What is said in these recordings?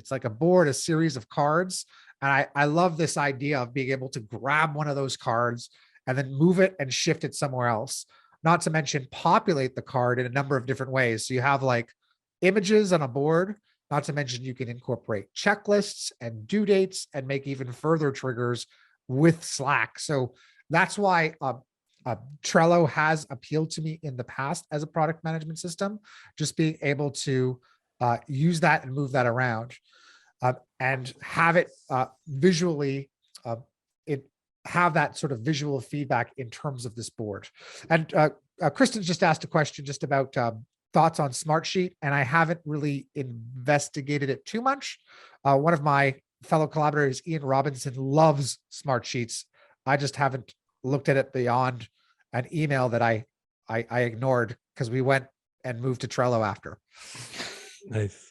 It's like a board, a series of cards. And I love this idea of being able to grab one of those cards and then move it and shift it somewhere else. Not to mention populate the card in a number of different ways. So you have like images on a board, not to mention you can incorporate checklists and due dates and make even further triggers with Slack. So that's why Trello has appealed to me in the past as a product management system, just being able to use that and move that around and have it visually, it have that sort of visual feedback in terms of this board. And Kristen just asked a question just about thoughts on Smartsheet, and I haven't really investigated it too much. One of my fellow collaborators, Ian Robinson, loves Smartsheets. I just haven't looked at it beyond an email that I ignored because we went and moved to Trello after. Nice.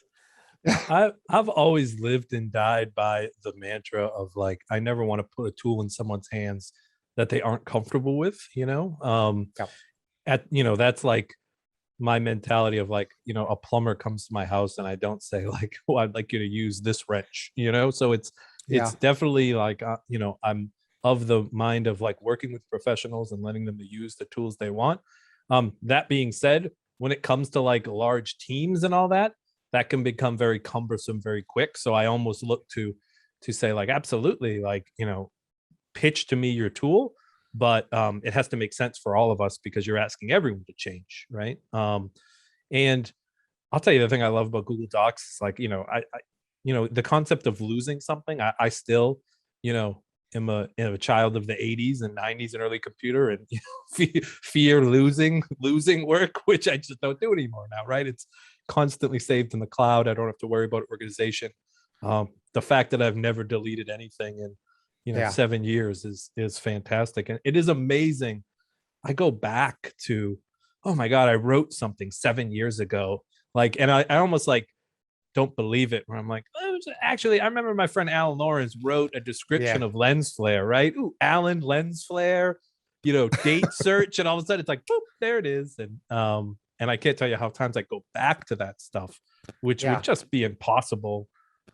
I've always lived and died by the mantra of like, I never want to put a tool in someone's hands that they aren't comfortable with, that's like my mentality of like, a plumber comes to my house and I don't say like, oh, I'd like you to use this wrench, so it's definitely like, I'm of the mind of like working with professionals and letting them use the tools they want. That being said, when it comes to like large teams and all that can become very cumbersome very quick. So I almost look to say like, absolutely, like, pitch to me your tool, but it has to make sense for all of us because you're asking everyone to change, right? And I'll tell you the thing I love about Google Docs is like, I the concept of losing something. I still, am a child of the 80s and 90s and early computer, and fear losing work, which I just don't do anymore now, right? It's constantly saved in the cloud. I don't have to worry about organization. The fact that I've never deleted anything in 7 years is fantastic. And it is amazing. I go back to, oh my God, I wrote something 7 years ago. Like, and I almost like don't believe it, where I'm like, oh, actually, I remember my friend Alan Lawrence wrote a description of lens flare, right? Ooh, Alan lens flare, date search, and all of a sudden it's like, boop, there it is. And I can't tell you how times I go back to that stuff, which would just be impossible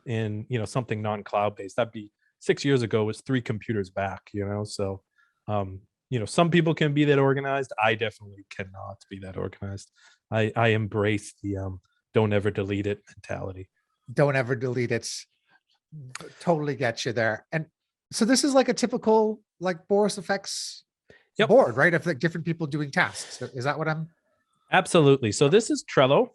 in, something non-cloud based. That'd be 6 years ago was 3 computers back, so, some people can be that organized. I definitely cannot be that organized. I embrace the, don't ever delete it mentality. Don't ever delete it. Totally get you there. And so this is like a typical like Boris Effects board, right? Of like different people doing tasks. Is that what I'm? Absolutely. So this is Trello.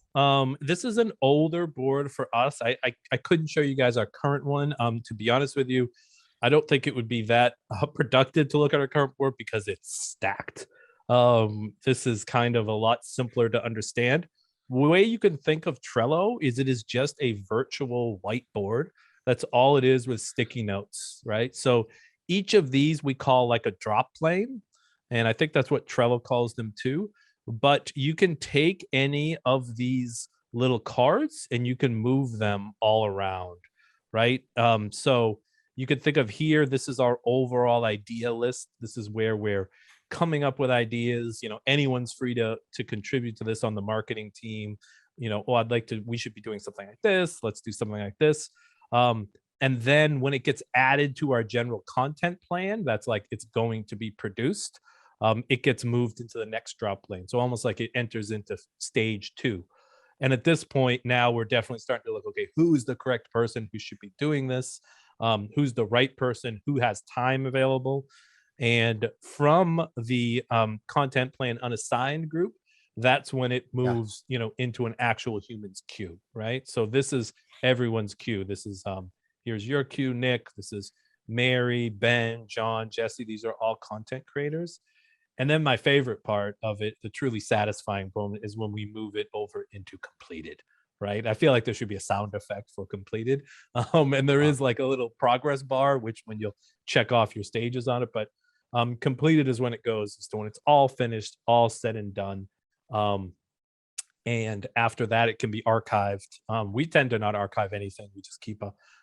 This is an older board for us. I couldn't show you guys our current one. To be honest with you, I don't think it would be that productive to look at our current board because it's stacked. This is kind of a lot simpler to understand. The way you can think of Trello is it is just a virtual whiteboard. That's all it is with sticky notes, right? So each of these we call like a drop plane. And I think that's what Trello calls them too. But you can take any of these little cards and you can move them all around, right? So you could think of here, this is our overall idea list. This is where we're coming up with ideas. Anyone's free to contribute to this on the marketing team. We should be doing something like this. Let's do something like this. And then when it gets added to our general content plan, that's like it's going to be produced. It gets moved into the next drop plane. So almost like it enters into stage 2. And at this point, now we're definitely starting to look, okay, who's the correct person who should be doing this? Who's the right person? Who has time available? And from the content plan unassigned group, that's when it moves, into an actual human's queue, right? So this is everyone's queue. This is, here's your queue, Nick. This is Mary, Ben, John, Jesse. These are all content creators. And then my favorite part of it, the truly satisfying moment, is when we move it over into completed, right? I feel like there should be a sound effect for completed. And there is like a little progress bar, which when you'll check off your stages on it, but completed is when it goes, so when it's all finished, all said and done. And after that, it can be archived. We tend to not archive anything. We just keep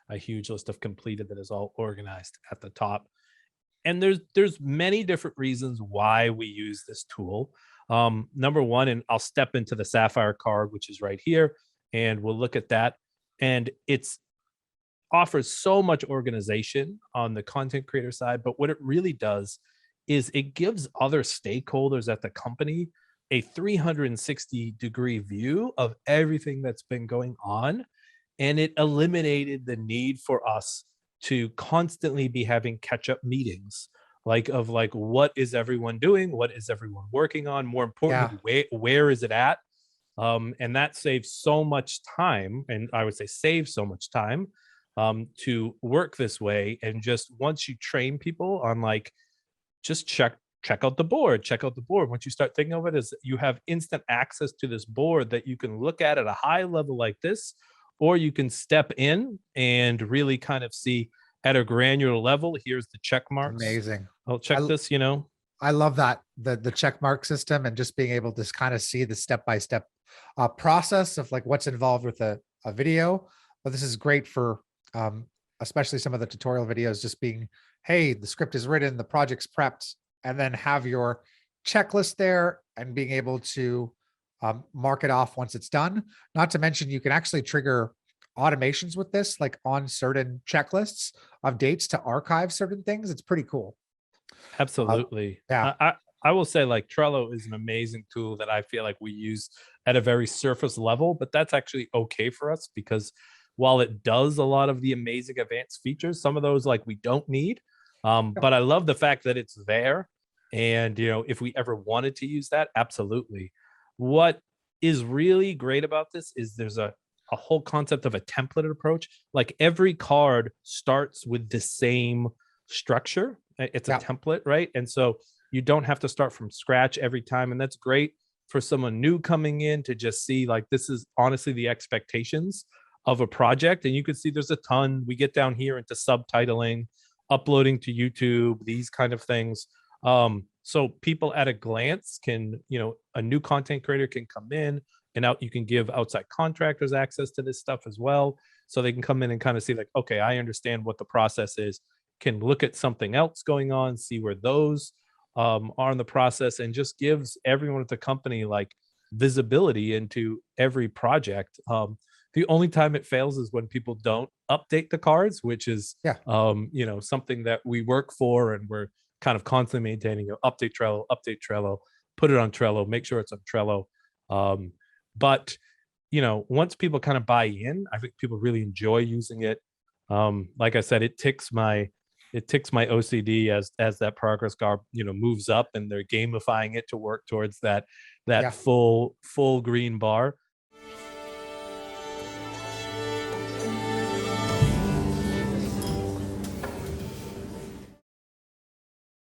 a huge list of completed that is all organized at the top. And there's many different reasons why we use this tool. Number one, and I'll step into the Sapphire card, which is right here, and we'll look at that. And it's offers so much organization on the content creator side, but what it really does is it gives other stakeholders at the company a 360-degree view of everything that's been going on. And it eliminated the need for us to constantly be having catch-up meetings, like what is everyone doing, what is everyone working on, more Yeah. importantly, where is it at. And that saves so much time, and I would say save so much time to work this way. And just once you train people on like, just check out the board, check out the board. Once you start thinking of it as you have instant access to this board that you can look at a high level like this, or you can step in and really kind of see at a granular level, here's the check It's marks. amazing. I'll check I, this, you know. I love that the check mark system and just being able to kind of see the step-by-step process of like what's involved with a video. But this is great for especially some of the tutorial videos, just being, hey, the script is written, the project's prepped, and then have your checklist there and being able to mark it off once it's done. Not to mention, you can actually trigger automations with this, like on certain checklists of dates to archive certain things. It's pretty cool. Absolutely. Yeah. I will say like Trello is an amazing tool that I feel like we use at a very surface level, but that's actually okay for us because while it does a lot of the amazing advanced features, some of those like we don't need. But I love the fact that it's there. And, you know, if we ever wanted to use that, absolutely. What is really great about this is there's a whole concept of a template approach. Like every card starts with the same structure. It's a template, right? And so you don't have to start from scratch every time. And that's great for someone new coming in to just see like, this is honestly the expectations of a project. And you can see there's a ton. We get down here into subtitling, uploading to YouTube, these kind of things. So people at a glance can, you know, a new content creator can come in and out. You can give outside contractors access to this stuff as well. So they can come in and kind of see like, okay, I understand what the process is, can look at something else going on, see where those are in the process, and just gives everyone at the company like visibility into every project. The only time it fails is when people don't update the cards, which is, you know, something that we work for and we're kind of constantly maintaining. Update Trello, put it on Trello, make sure it's on Trello. But you know, once people kind of buy in, I think people really enjoy using it. Like I said, it ticks my OCD as that progress bar, you know, moves up and they're gamifying it to work towards that full green bar.